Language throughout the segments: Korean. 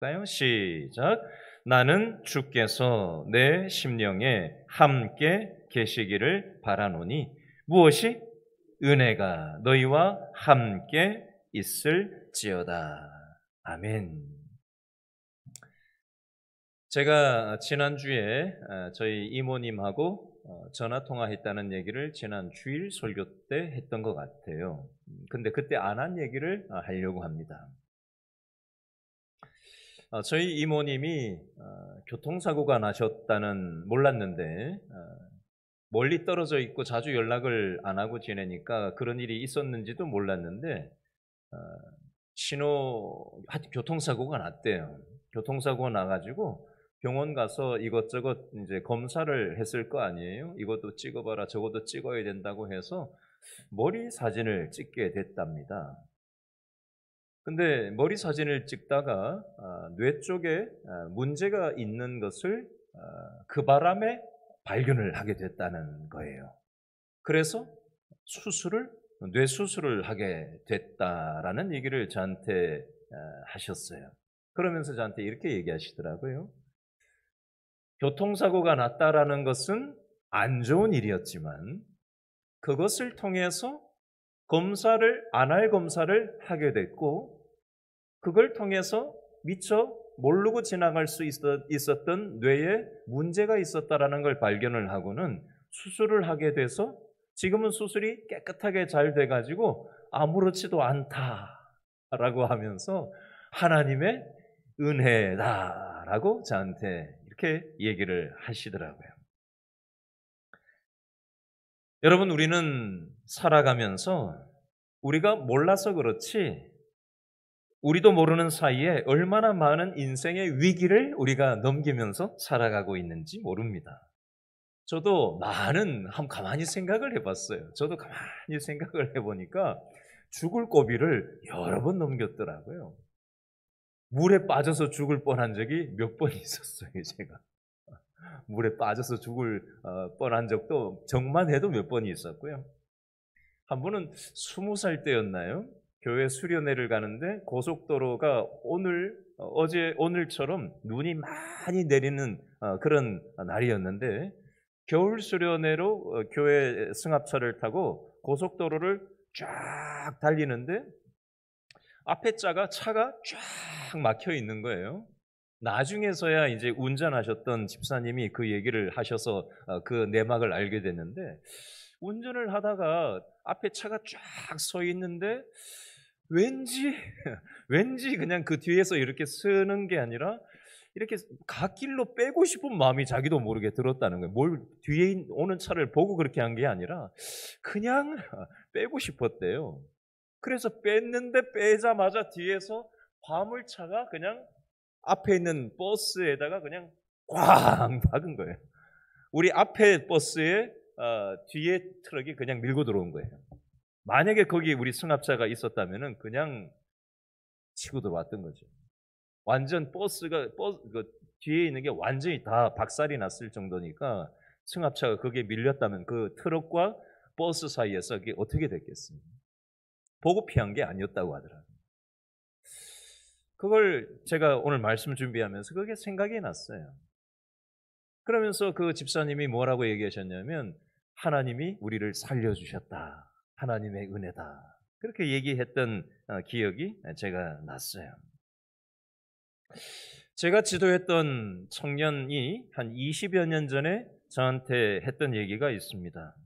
가요? 시작. 나는 주께서 내 심령에 함께 계시기를 바라노니 무엇이? 은혜가 너희와 함께 있을지어다. 아멘. 제가 지난주에 저희 이모님하고 전화 통화했다는 얘기를 지난 주일 설교 때 했던 것 같아요. 근데 그때 안 한 얘기를 하려고 합니다. 저희 이모님이 교통사고가 나셨다는 몰랐는데 멀리 떨어져 있고 자주 연락을 안 하고 지내니까 그런 일이 있었는지도 몰랐는데 교통사고가 났대요. 교통사고가 나가지고 병원 가서 이것저것 이제 검사를 했을 거 아니에요. 이것도 찍어봐라, 저것도 찍어야 된다고 해서 머리 사진을 찍게 됐답니다. 근데 머리 사진을 찍다가 뇌 쪽에 문제가 있는 것을 그 바람에 발견을 하게 됐다는 거예요. 그래서 뇌 수술을 하게 됐다라는 얘기를 저한테 하셨어요. 그러면서 저한테 이렇게 얘기하시더라고요. 교통사고가 났다라는 것은 안 좋은 일이었지만 그것을 통해서 안 할 검사를 하게 됐고 그걸 통해서 미처 모르고 지나갈 수 있었던 뇌에 문제가 있었다라는 걸 발견을 하고는 수술을 하게 돼서 지금은 수술이 깨끗하게 잘 돼가지고 아무렇지도 않다라고 하면서 하나님의 은혜다라고 저한테 이렇게 얘기를 하시더라고요. 여러분, 우리는 살아가면서 우리가 몰라서 그렇지 우리도 모르는 사이에 얼마나 많은 인생의 위기를 우리가 넘기면서 살아가고 있는지 모릅니다. 저도 가만히 생각을 해봤어요. 저도 가만히 생각을 해보니까 죽을 고비를 여러 번 넘겼더라고요. 물에 빠져서 죽을 뻔한 적이 몇 번 있었어요, 제가. 물에 빠져서 죽을 뻔한 적도 정만 해도 몇 번이 있었고요. 한 번은 20살 때였나요? 교회 수련회를 가는데 고속도로가 오늘처럼 눈이 많이 내리는 그런 날이었는데 겨울 수련회로 교회 승합차를 타고 고속도로를 쫙 달리는데 앞에 차가 쫙 막혀 있는 거예요. 나중에서야 이제 운전하셨던 집사님이 그 얘기를 하셔서 그 내막을 알게 됐는데 운전을 하다가 앞에 차가 쫙 서 있는데 왠지 그냥 그 뒤에서 이렇게 쓰는 게 아니라 이렇게 갓길로 빼고 싶은 마음이 자기도 모르게 들었다는 거예요. 뭘 뒤에 오는 차를 보고 그렇게 한 게 아니라 그냥 빼고 싶었대요. 그래서 뺐는데 빼자마자 뒤에서 화물차가 그냥 앞에 있는 버스에다가 그냥 꽝 박은 거예요. 우리 앞에 버스에 뒤에 트럭이 그냥 밀고 들어온 거예요. 만약에 거기 우리 승합차가 있었다면 그냥 치고 들어왔던 거죠. 완전 그 뒤에 있는 게 완전히 다 박살이 났을 정도니까 승합차가 거기에 밀렸다면 그 트럭과 버스 사이에서 그게 어떻게 됐겠습니까? 보고 피한 게 아니었다고 하더라고요. 그걸 제가 오늘 말씀 준비하면서 그게 생각이 났어요. 그러면서 그 집사님이 뭐라고 얘기하셨냐면 하나님이 우리를 살려주셨다. 하나님의 은혜다. 그렇게 얘기했던 기억이 제가 났어요. 제가 지도했던 청년이 한 20여 년 전에 저한테 했던 얘기가 있습니다.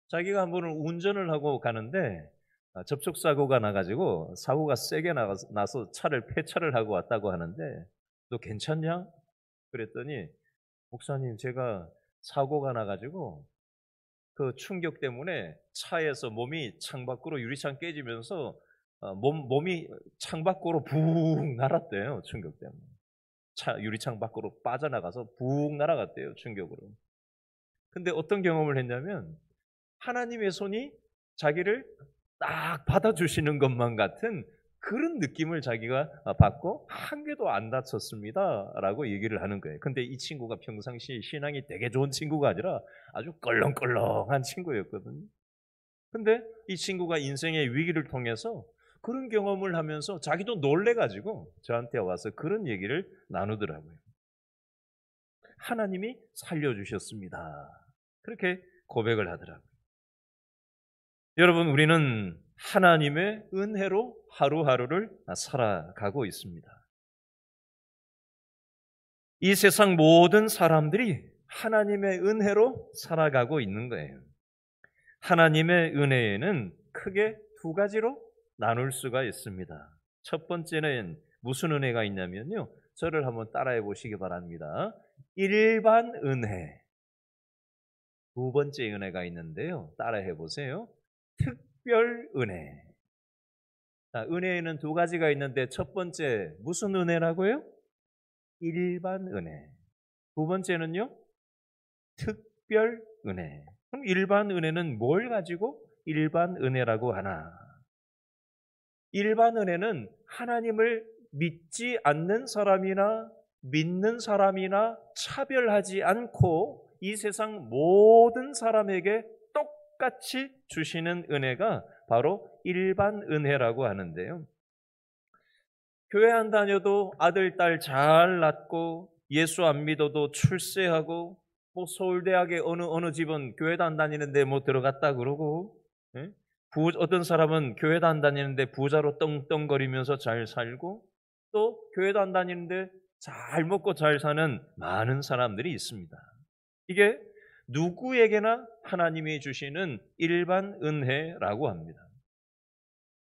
자기가 한 번은 운전을 하고 가는데 접촉사고가 나가지고 사고가 세게 나서 차를 폐차를 하고 왔다고 하는데 너 괜찮냐? 그랬더니 목사님 제가 사고가 나가지고 그 충격 때문에 차에서 몸이 창밖으로 유리창 깨지면서 몸이 창밖으로 붕 날았대요. 충격 때문에. 유리창 밖으로 빠져나가서 붕 날아갔대요. 충격으로. 근데 어떤 경험을 했냐면 하나님의 손이 자기를 딱 받아주시는 것만 같은 그런 느낌을 자기가 받고 한 개도 안 다쳤습니다 라고 얘기를 하는 거예요. 근데 이 친구가 평상시 신앙이 되게 좋은 친구가 아니라 아주 껄렁껄렁한 친구였거든요. 근데 이 친구가 인생의 위기를 통해서 그런 경험을 하면서 자기도 놀래가지고 저한테 와서 그런 얘기를 나누더라고요. 하나님이 살려주셨습니다. 그렇게 고백을 하더라고요. 여러분, 우리는 하나님의 은혜로 하루하루를 살아가고 있습니다. 이 세상 모든 사람들이 하나님의 은혜로 살아가고 있는 거예요. 하나님의 은혜에는 크게 두 가지로 나눌 수가 있습니다. 첫 번째는 무슨 은혜가 있냐면요. 저를 한번 따라해 보시기 바랍니다. 일반 은혜. 두 번째 은혜가 있는데요. 따라해 보세요. 특별 은혜. 자, 은혜에는 두 가지가 있는데 첫 번째 무슨 은혜라고요? 일반 은혜. 두 번째는요? 특별 은혜. 그럼 일반 은혜는 뭘 가지고 일반 은혜라고 하나? 일반 은혜는 하나님을 믿지 않는 사람이나 믿는 사람이나 차별하지 않고 이 세상 모든 사람에게 똑같이 주시는 은혜가 바로 일반 은혜라고 하는데요. 교회 안 다녀도 아들, 딸 잘 낳고 예수 안 믿어도 출세하고 뭐 서울대학에 어느 집은 교회도 안 다니는데 뭐 들어갔다 그러고 어떤 사람은 교회도 안 다니는데 부자로 떵떵거리면서 잘 살고 또 교회도 안 다니는데 잘 먹고 잘 사는 많은 사람들이 있습니다. 이게 누구에게나 하나님이 주시는 일반 은혜라고 합니다.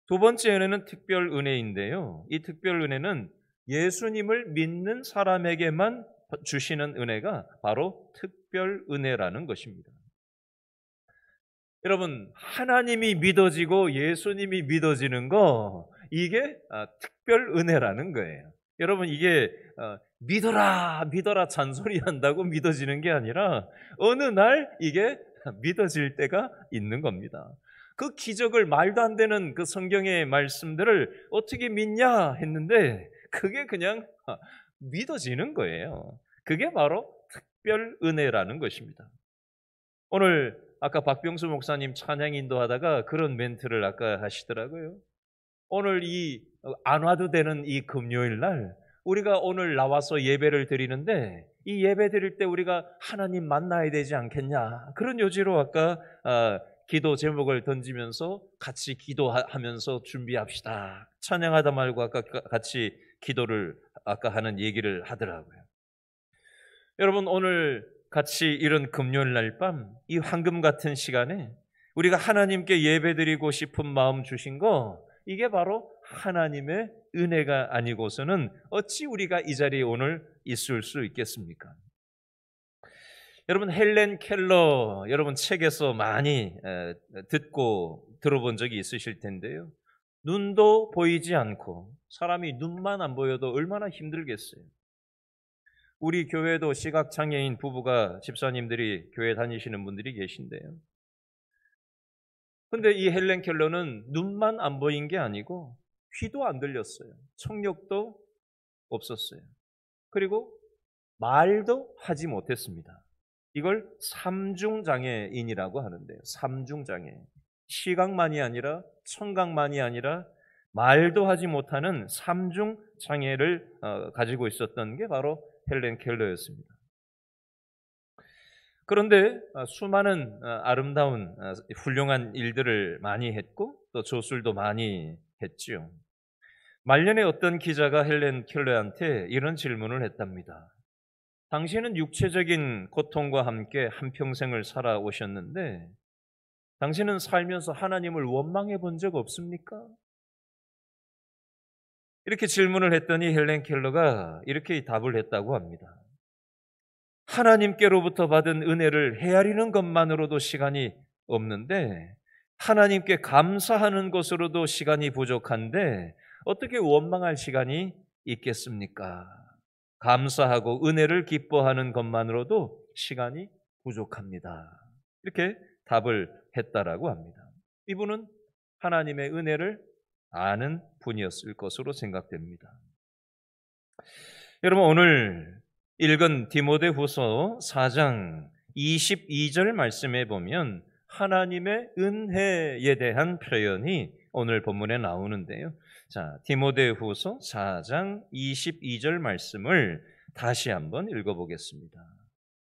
두 번째 은혜는 특별 은혜인데요. 이 특별 은혜는 예수님을 믿는 사람에게만 주시는 은혜가 바로 특별 은혜라는 것입니다. 여러분, 하나님이 믿어지고 예수님이 믿어지는 거 이게 특별 은혜라는 거예요. 여러분, 이게 믿어라 잔소리 한다고 믿어지는 게 아니라 어느 날 이게 믿어질 때가 있는 겁니다. 그 기적을 말도 안 되는 그 성경의 말씀들을 어떻게 믿냐 했는데 그게 그냥 믿어지는 거예요. 그게 바로 특별 은혜라는 것입니다. 오늘 아까 박병수 목사님 찬양 인도하다가 그런 멘트를 아까 하시더라고요. 오늘 안 와도 되는 이 금요일 날 우리가 오늘 나와서 예배를 드리는데 이 예배 드릴 때 우리가 하나님 만나야 되지 않겠냐. 그런 요지로 아까 기도 제목을 던지면서 같이 기도하면서 준비합시다. 찬양하다 말고 아까 같이 기도를 아까 하는 얘기를 하더라고요. 여러분, 오늘 같이 이런 금요일 날 밤 이 황금 같은 시간에 우리가 하나님께 예배드리고 싶은 마음 주신 거 이게 바로 하나님의 은혜가 아니고서는 어찌 우리가 이 자리에 오늘 있을 수 있겠습니까? 여러분, 헬렌 켈러 여러분 책에서 많이 듣고 들어본 적이 있으실 텐데요. 눈도 보이지 않고 사람이 눈만 안 보여도 얼마나 힘들겠어요. 우리 교회도 시각장애인 부부가 집사님들이 교회 다니시는 분들이 계신데요. 근데 이 헬렌 켈러는 눈만 안 보인 게 아니고 귀도 안 들렸어요. 청력도 없었어요. 그리고 말도 하지 못했습니다. 이걸 삼중장애인이라고 하는데요. 삼중장애. 시각만이 아니라 청각만이 아니라 말도 하지 못하는 삼중장애를 가지고 있었던 게 바로 헬렌 켈러였습니다. 그런데 수많은 아름다운 훌륭한 일들을 많이 했고 또 조술도 많이 했지요. 말년에 어떤 기자가 헬렌 켈러한테 이런 질문을 했답니다. 당신은 육체적인 고통과 함께 한평생을 살아오셨는데 당신은 살면서 하나님을 원망해 본 적 없습니까? 이렇게 질문을 했더니 헬렌 켈러가 이렇게 답을 했다고 합니다. 하나님께로부터 받은 은혜를 헤아리는 것만으로도 시간이 없는데 하나님께 감사하는 것으로도 시간이 부족한데 어떻게 원망할 시간이 있겠습니까? 감사하고 은혜를 기뻐하는 것만으로도 시간이 부족합니다. 이렇게 답을 했다라고 합니다. 이분은 하나님의 은혜를 아는 분이었을 것으로 생각됩니다. 여러분, 오늘 읽은 디모데후서 4장 22절 말씀에 보면 하나님의 은혜에 대한 표현이 오늘 본문에 나오는데요. 자, 디모데후서 4장 22절 말씀을 다시 한번 읽어보겠습니다.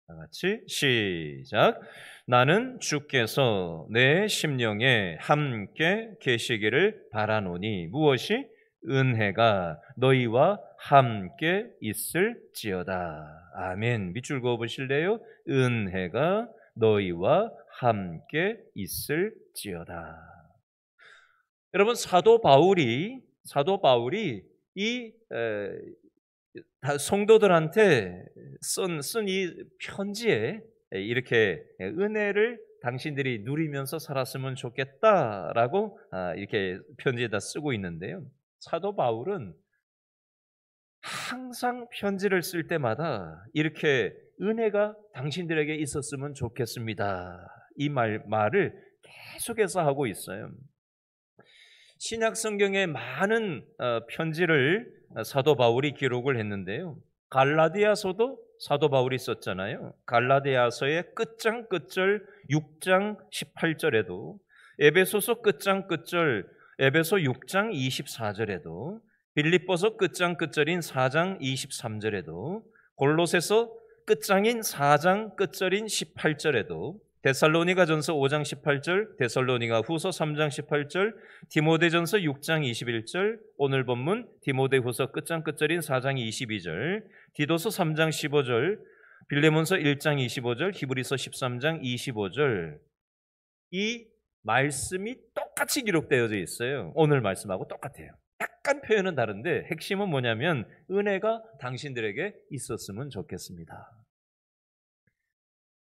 다 같이 시작. 나는 주께서 내 심령에 함께 계시기를 바라노니 무엇이? 은혜가 너희와 함께 있을지어다. 아멘. 밑줄 그어 보실래요? 은혜가 너희와 함께 있을지어다. 여러분, 사도 바울이 이 성도들한테 쓴 이 편지에 이렇게 은혜를 당신들이 누리면서 살았으면 좋겠다라고 이렇게 편지에다 쓰고 있는데요. 사도 바울은 항상 편지를 쓸 때마다 이렇게 은혜가 당신들에게 있었으면 좋겠습니다. 이 말을 계속해서 하고 있어요. 신약 성경에 많은 편지를 사도 바울이 기록을 했는데요. 갈라디아서도 사도 바울이 썼잖아요. 갈라디아서의 끝장 끝절 6장 18절에도, 에베소서 끝장 끝절 에베소 6장 24절에도, 빌립보서 끝장 끝절인 4장 23절에도, 골로새서 끝장인 4장 끝절인 18절에도, 데살로니가전서 5장 18절, 데살로니가 후서 3장 18절, 디모데전서 6장 21절, 오늘 본문 디모데후서 끝장 끝절인 4장 22절, 디도서 3장 15절, 빌레몬서 1장 25절, 히브리서 13장 25절, 이 말씀이 똑같이 기록되어져 있어요. 오늘 말씀하고 똑같아요. 약간 표현은 다른데 핵심은 뭐냐면 은혜가 당신들에게 있었으면 좋겠습니다.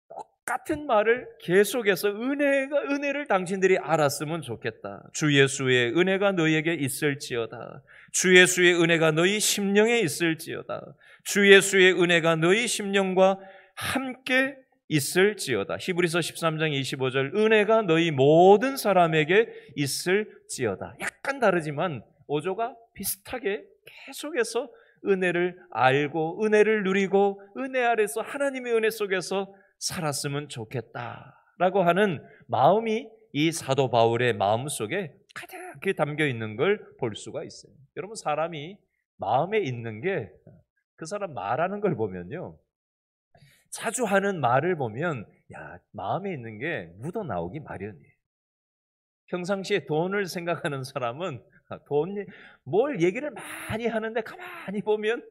똑같은 말을 계속해서 은혜를 당신들이 알았으면 좋겠다. 주 예수의 은혜가 너희에게 있을지어다. 주 예수의 은혜가 너희 심령에 있을지어다. 주 예수의 은혜가 너희 심령과 함께 있을지어다. 히브리서 13장 25절, 은혜가 너희 모든 사람에게 있을지어다. 약간 다르지만 어조가 비슷하게 계속해서 은혜를 알고 은혜를 누리고 은혜 아래서 하나님의 은혜 속에서 살았으면 좋겠다라고 하는 마음이 이 사도 바울의 마음속에 가득히 담겨 있는 걸 볼 수가 있어요. 여러분, 사람이 마음에 있는 게 그 사람 말하는 걸 보면요, 자주 하는 말을 보면 마음에 있는 게 묻어나오기 마련이에요. 평상시에 돈을 생각하는 사람은 뭘 얘기를 많이 하는데 가만히 보면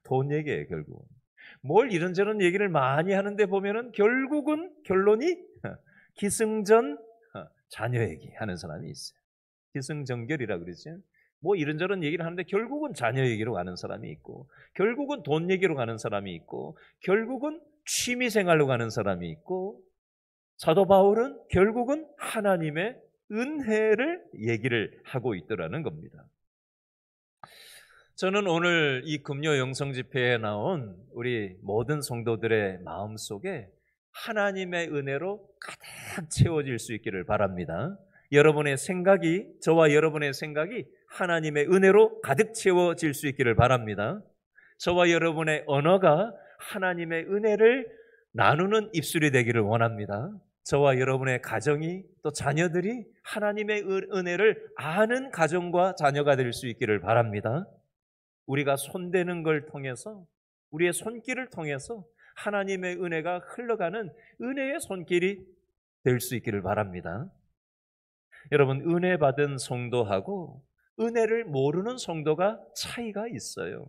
돈 얘기예요. 결국 뭘 이런저런 얘기를 많이 하는데 보면은 결국은 결론이 기승전 자녀 얘기하는 사람이 있어요. 기승전결이라 그러죠. 뭐 이런저런 얘기를 하는데 결국은 자녀 얘기로 가는 사람이 있고, 결국은 돈 얘기로 가는 사람이 있고, 결국은 취미 생활로 가는 사람이 있고, 사도 바울은 결국은 하나님의 은혜를 얘기를 하고 있더라는 겁니다. 저는 오늘 이 금요 영성 집회에 나온 우리 모든 성도들의 마음속에 하나님의 은혜로 가득 채워질 수 있기를 바랍니다. 여러분의 생각이, 저와 여러분의 생각이 하나님의 은혜로 가득 채워질 수 있기를 바랍니다. 저와 여러분의 언어가 하나님의 은혜를 나누는 입술이 되기를 원합니다. 저와 여러분의 가정이, 또 자녀들이 하나님의 은혜를 아는 가정과 자녀가 될 수 있기를 바랍니다. 우리가 손대는 걸 통해서, 우리의 손길을 통해서 하나님의 은혜가 흘러가는 은혜의 손길이 될 수 있기를 바랍니다. 여러분, 은혜 받은 성도하고 은혜를 모르는 성도가 차이가 있어요.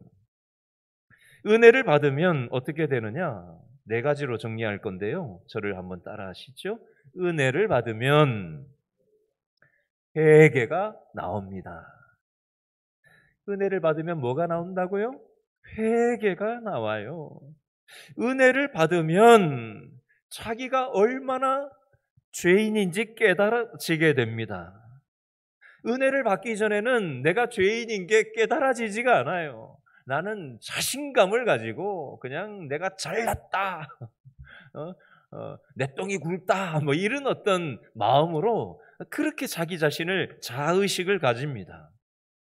은혜를 받으면 어떻게 되느냐? 4가지로 정리할 건데요. 저를 한번 따라 하시죠. 은혜를 받으면 회개가 나옵니다. 은혜를 받으면 뭐가 나온다고요? 회개가 나와요. 은혜를 받으면 자기가 얼마나 죄인인지 깨달아지게 됩니다. 은혜를 받기 전에는 내가 죄인인 게 깨달아지지가 않아요. 나는 자신감을 가지고 그냥 내가 잘났다, 내 똥이 굵다, 뭐 이런 어떤 마음으로 그렇게 자기 자신을 자의식을 가집니다.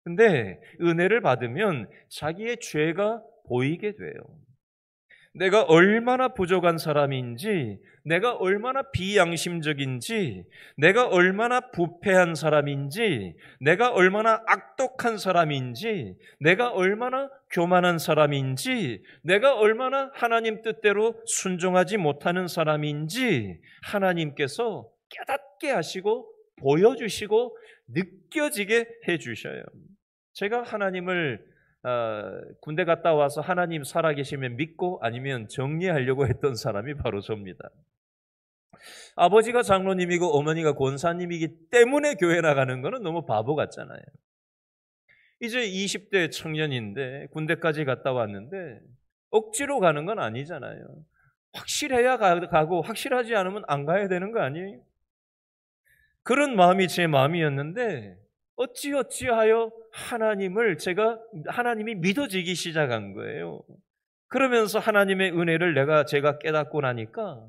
근데 은혜를 받으면 자기의 죄가 보이게 돼요. 내가 얼마나 부족한 사람인지, 내가 얼마나 비양심적인지, 내가 얼마나 부패한 사람인지, 내가 얼마나 악독한 사람인지, 내가 얼마나 교만한 사람인지, 내가 얼마나 하나님 뜻대로 순종하지 못하는 사람인지 하나님께서 깨닫게 하시고 보여주시고 느껴지게 해주셔요. 제가 하나님을 군대 갔다 와서 하나님 살아계시면 믿고 아니면 정리하려고 했던 사람이 바로 저입니다. 아버지가 장로님이고 어머니가 권사님이기 때문에 교회 나가는 거는 너무 바보 같잖아요. 이제 20대 청년인데 군대까지 갔다 왔는데 억지로 가는 건 아니잖아요. 확실해야 가고 확실하지 않으면 안 가야 되는 거 아니에요? 그런 마음이 제 마음이었는데 어찌하여 하나님이 믿어지기 시작한 거예요. 그러면서 하나님의 은혜를 제가 깨닫고 나니까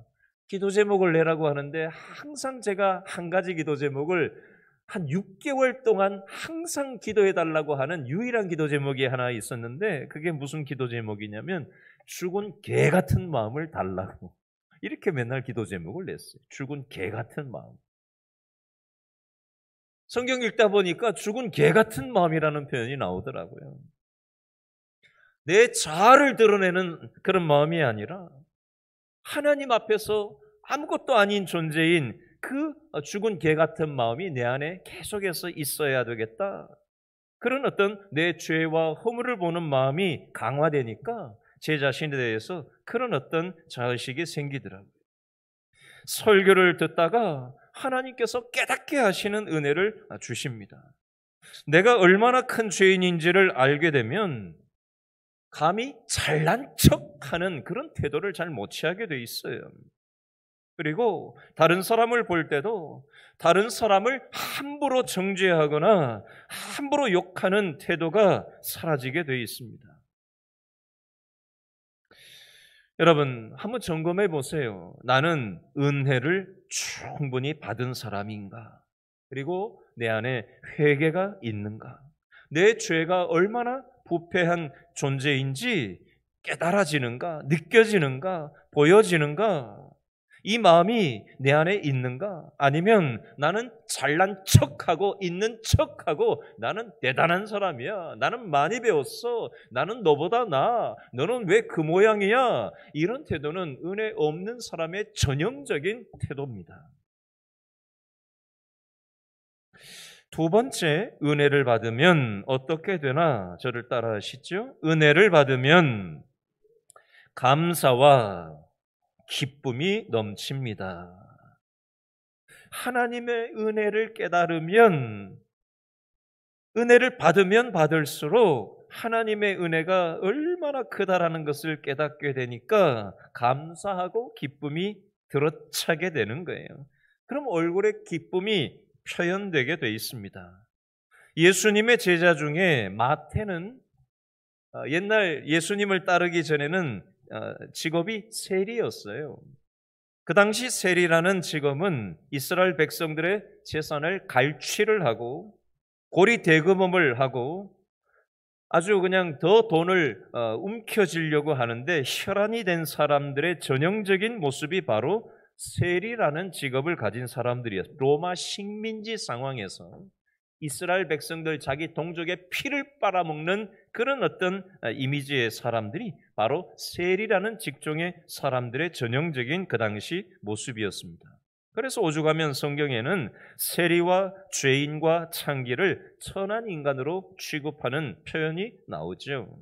기도 제목을 내라고 하는데 항상 제가 한 가지 기도 제목을 한 6개월 동안 항상 기도해 달라고 하는 유일한 기도 제목이 하나 있었는데 그게 무슨 기도 제목이냐면 죽은 개 같은 마음을 달라고 이렇게 맨날 기도 제목을 냈어요. 죽은 개 같은 마음. 성경 읽다 보니까 죽은 개 같은 마음이라는 표현이 나오더라고요. 내 자아를 드러내는 그런 마음이 아니라 하나님 앞에서 아무것도 아닌 존재인 그 죽은 개 같은 마음이 내 안에 계속해서 있어야 되겠다. 그런 어떤 내 죄와 허물을 보는 마음이 강화되니까 제 자신에 대해서 그런 어떤 자의식이 생기더라고요. 설교를 듣다가 하나님께서 깨닫게 하시는 은혜를 주십니다. 내가 얼마나 큰 죄인인지를 알게 되면 감히 잘난 척하는 그런 태도를 잘 못 취하게 돼 있어요. 그리고 다른 사람을 볼 때도 다른 사람을 함부로 정죄하거나 함부로 욕하는 태도가 사라지게 돼 있습니다. 여러분, 한번 점검해 보세요. 나는 은혜를 충분히 받은 사람인가? 그리고 내 안에 회개가 있는가? 내 죄가 얼마나 부패한 존재인지 깨달아지는가? 느껴지는가? 보여지는가? 이 마음이 내 안에 있는가? 아니면 나는 잘난 척하고 있는 척하고 나는 대단한 사람이야. 나는 많이 배웠어. 나는 너보다 나아. 너는 왜 그 모양이야? 이런 태도는 은혜 없는 사람의 전형적인 태도입니다. 두 번째, 은혜를 받으면 어떻게 되나? 저를 따라 하시죠. 은혜를 받으면 감사와 기쁨이 넘칩니다. 하나님의 은혜를 깨달으면, 은혜를 받으면 받을수록 하나님의 은혜가 얼마나 크다라는 것을 깨닫게 되니까 감사하고 기쁨이 들어차게 되는 거예요. 그럼 얼굴에 기쁨이 표현되게 돼 있습니다. 예수님의 제자 중에 마태는 옛날 예수님을 따르기 전에는 직업이 세리였어요. 그 당시 세리라는 직업은 이스라엘 백성들의 재산을 갈취를 하고 고리 대금을 하고 아주 그냥 더 돈을 움켜쥐려고 하는데 혈안이 된 사람들의 전형적인 모습이 바로 세리라는 직업을 가진 사람들이었어요. 로마 식민지 상황에서 이스라엘 백성들 자기 동족의 피를 빨아먹는 그런 어떤 이미지의 사람들이 바로 세리라는 직종의 사람들의 전형적인 그 당시 모습이었습니다. 그래서 오죽하면 성경에는 세리와 죄인과 창기를 천한 인간으로 취급하는 표현이 나오죠.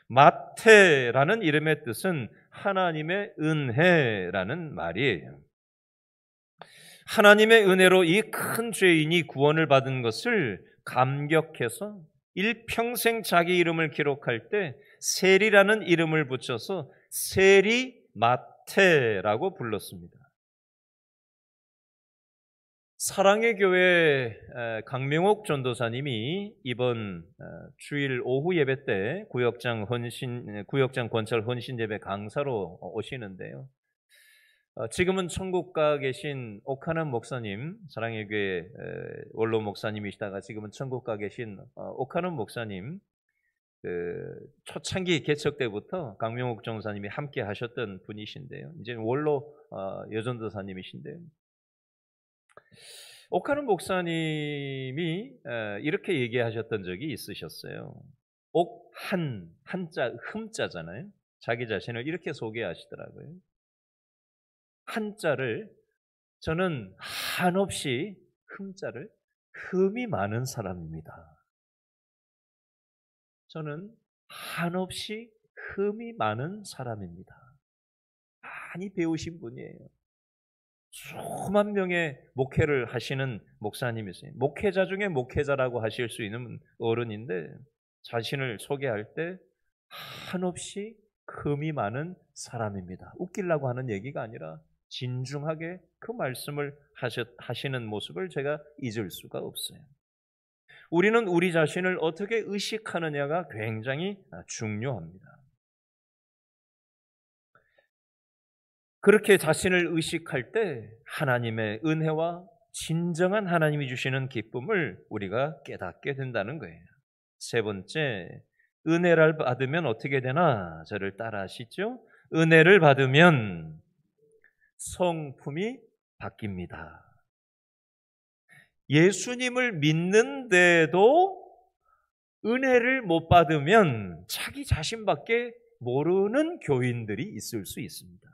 마태라는 이름의 뜻은 하나님의 은혜라는 말이에요. 하나님의 은혜로 이 큰 죄인이 구원을 받은 것을 감격해서 일평생 자기 이름을 기록할 때 세리라는 이름을 붙여서 세리 마태라고 불렀습니다. 사랑의 교회 강명옥 전도사님이 이번 주일 오후 예배 때 구역장 권찰 헌신 예배 강사로 오시는데요. 지금은 천국 가 계신 오카남 목사님, 사랑의 교회 원로 목사님이시다가 지금은 천국 가 계신 오카남 목사님, 초창기 개척 때부터 강명옥 전사님이 함께 하셨던 분이신데요. 이제 원로 여전도사님이신데요. 옥하는 목사님이 이렇게 얘기하셨던 적이 있으셨어요. 한자 흠자잖아요. 자기 자신을 이렇게 소개하시더라고요. 한자를 저는 한없이 흠자를 흠이 많은 사람입니다. 저는 한없이 흠이 많은 사람입니다. 많이 배우신 분이에요. 수만 명의 목회를 하시는 목사님이세요. 목회자 중에 목회자라고 하실 수 있는 어른인데 자신을 소개할 때 한없이 흠이 많은 사람입니다. 웃기려고 하는 얘기가 아니라 진중하게 그 말씀을 하시는 모습을 제가 잊을 수가 없어요. 우리는 우리 자신을 어떻게 의식하느냐가 굉장히 중요합니다. 그렇게 자신을 의식할 때 하나님의 은혜와 진정한 하나님이 주시는 기쁨을 우리가 깨닫게 된다는 거예요. 세 번째, 은혜를 받으면 어떻게 되나? 저를 따라 하시죠. 은혜를 받으면 성품이 바뀝니다. 예수님을 믿는데도 은혜를 못 받으면 자기 자신밖에 모르는 교인들이 있을 수 있습니다.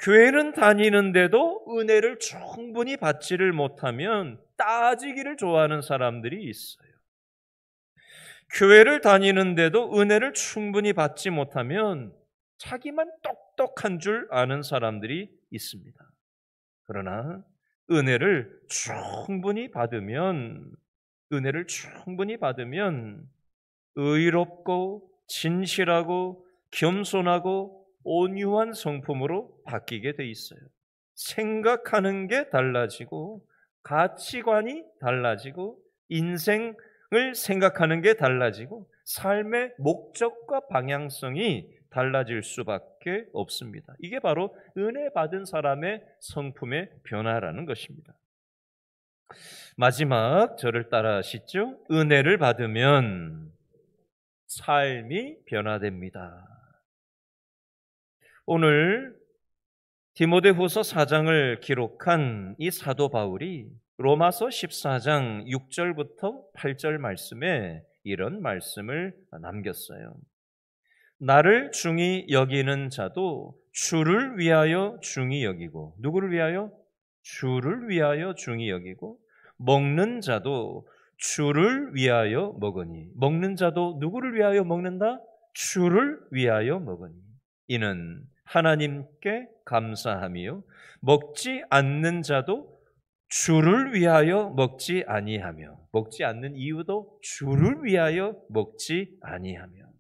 교회는 다니는데도 은혜를 충분히 받지를 못하면 따지기를 좋아하는 사람들이 있어요. 교회를 다니는데도 은혜를 충분히 받지 못하면 자기만 똑똑한 줄 아는 사람들이 있습니다. 그러나 은혜를 충분히 받으면 의롭고 진실하고 겸손하고 온유한 성품으로 바뀌게 돼 있어요. 생각하는 게 달라지고 가치관이 달라지고 인생을 생각하는 게 달라지고 삶의 목적과 방향성이 달라질 수밖에 없습니다. 이게 바로 은혜 받은 사람의 성품의 변화라는 것입니다. 마지막 저를 따라 하시죠. 은혜를 받으면 삶이 변화됩니다. 오늘 디모데후서 4장을 기록한 이 사도 바울이 로마서 14장 6절부터 8절 말씀에 이런 말씀을 남겼어요. 나를 중히 여기는 자도 주를 위하여 중히 여기고, 누구를 위하여? 주를 위하여 중히 여기고, 먹는 자도 주를 위하여 먹으니. 먹는 자도 누구를 위하여 먹는다? 주를 위하여 먹으니. 이는 하나님께 감사하며 먹지 않는 자도 주를 위하여 먹지 아니하며, 먹지 않는 이유도 주를 위하여 먹지 아니하며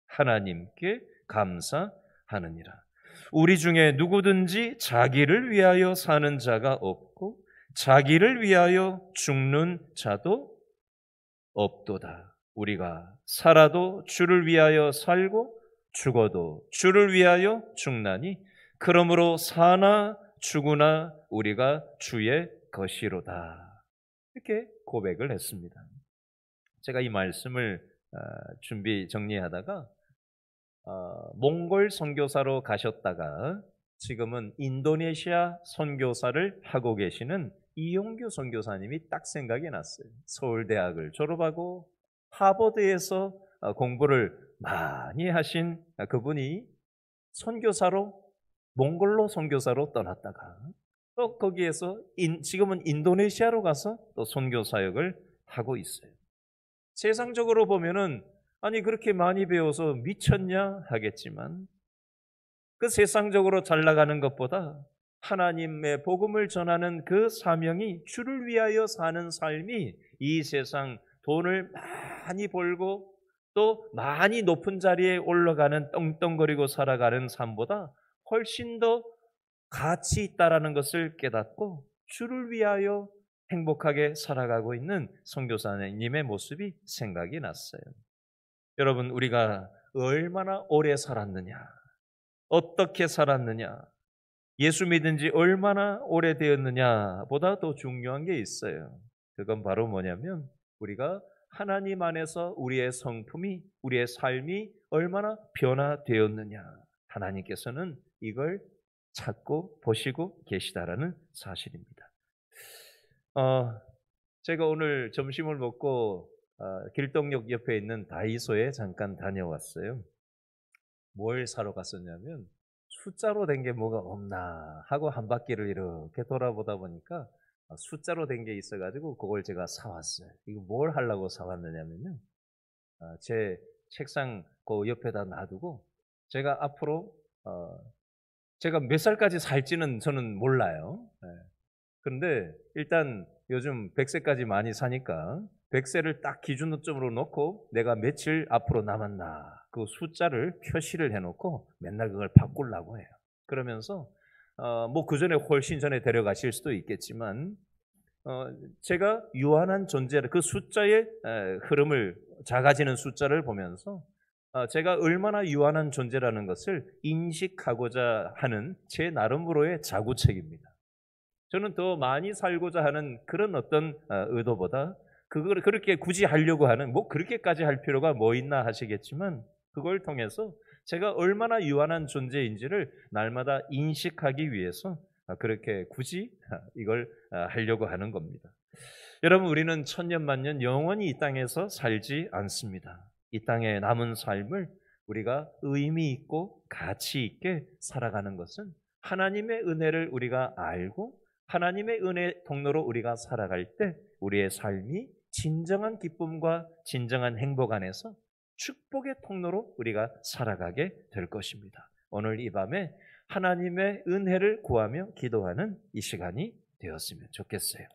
하나님께 감사하느니라. 우리 중에 누구든지 자기를 위하여 사는 자가 없고 자기를 위하여 죽는 자도 없도다. 우리가 살아도 주를 위하여 살고 죽어도 주를 위하여 죽나니 그러므로 사나 죽으나 우리가 주의 것이로다. 이렇게 고백을 했습니다. 제가 이 말씀을 준비 정리하다가 몽골 선교사로 가셨다가 지금은 인도네시아 선교사를 하고 계시는 이용규 선교사님이 딱 생각이 났어요. 서울대학을 졸업하고 하버드에서 공부를 많이 하신 그분이 선교사로, 몽골로 선교사로 떠났다가 또 거기에서 지금은 인도네시아로 가서 또 선교 사역을 하고 있어요. 세상적으로 보면은 아니 그렇게 많이 배워서 미쳤냐 하겠지만 그 세상적으로 잘 나가는 것보다 하나님의 복음을 전하는 그 사명이 주를 위하여 사는 삶이 이 세상 돈을 많이 벌고 또 많이 높은 자리에 올라가는 떵떵거리고 살아가는 삶보다 훨씬 더 가치 있다라는 것을 깨닫고 주를 위하여 행복하게 살아가고 있는 선교사님의 모습이 생각이 났어요. 여러분, 우리가 얼마나 오래 살았느냐, 어떻게 살았느냐, 예수 믿은 지 얼마나 오래되었느냐 보다 더 중요한 게 있어요. 그건 바로 뭐냐면 우리가 하나님 안에서 우리의 성품이, 우리의 삶이 얼마나 변화되었느냐, 하나님께서는 이걸 찾고 보시고 계시다라는 사실입니다. 제가 오늘 점심을 먹고 길동역 옆에 있는 다이소에 잠깐 다녀왔어요. 뭘 사러 갔었냐면 숫자로 된 게 뭐가 없나 하고 한 바퀴를 이렇게 돌아보다 보니까 숫자로 된 게 있어가지고 그걸 제가 사왔어요. 이거 뭘 하려고 사왔느냐면요, 제 책상 그 옆에다 놔두고 제가 앞으로 제가 몇 살까지 살지는 저는 몰라요. 그런데 일단 요즘 100세까지 많이 사니까 100세를 딱 기준점으로 놓고 내가 며칠 앞으로 남았나 그 숫자를 표시를 해놓고 맨날 그걸 바꾸려고 해요. 그러면서 뭐 그 전에 훨씬 전에 데려가실 수도 있겠지만 제가 유한한 존재를, 그 숫자의 흐름을, 작아지는 숫자를 보면서 제가 얼마나 유한한 존재라는 것을 인식하고자 하는 제 나름으로의 자구책입니다. 저는 더 많이 살고자 하는 그런 어떤 의도보다 그걸 그렇게 굳이 하려고 하는, 뭐 그렇게까지 할 필요가 뭐 있나 하시겠지만, 그걸 통해서 제가 얼마나 유한한 존재인지를 날마다 인식하기 위해서 그렇게 굳이 이걸 하려고 하는 겁니다. 여러분, 우리는 천년만년 영원히 이 땅에서 살지 않습니다. 이 땅에 남은 삶을 우리가 의미 있고 가치 있게 살아가는 것은 하나님의 은혜를 우리가 알고 하나님의 은혜 통로로 우리가 살아갈 때 우리의 삶이 진정한 기쁨과 진정한 행복 안에서 축복의 통로로 우리가 살아가게 될 것입니다. 오늘 이 밤에 하나님의 은혜를 구하며 기도하는 이 시간이 되었으면 좋겠어요.